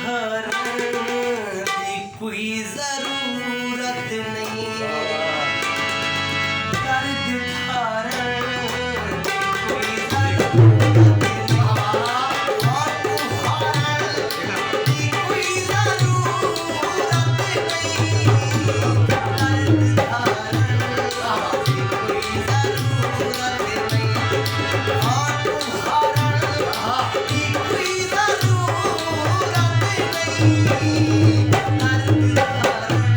धारण की कोई जरूरत नहीं, दर्द धारण की कोई जरूरत नहीं, हाथ धारण की कोई जरूरत नहीं, दर्द धारण की कोई जरूरत नहीं, हाथ धारण की कोई जरूरत नहीं, दर्द धारण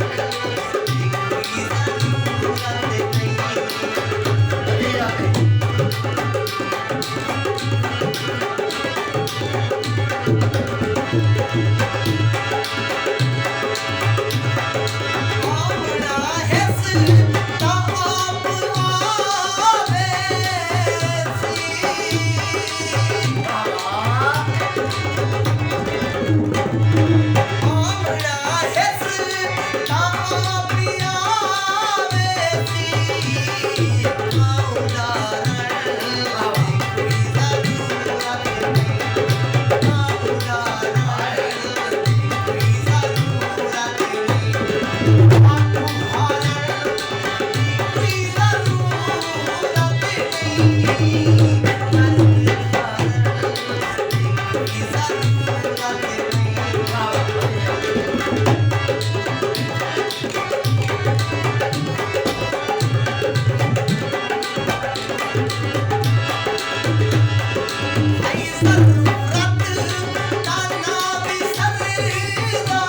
की कोई जरूरत नहीं। आमना हैस ता आप आमना हैस ता आप आवेसी, उदाहरण कोई जरूरत नहीं, उदाहरण कोई जरूरत नहीं, हाथ धारण की कोई जरूरत नहीं, दर्द धारण की कोई जरूरत नहीं। जरूरत ताना भी सरदा,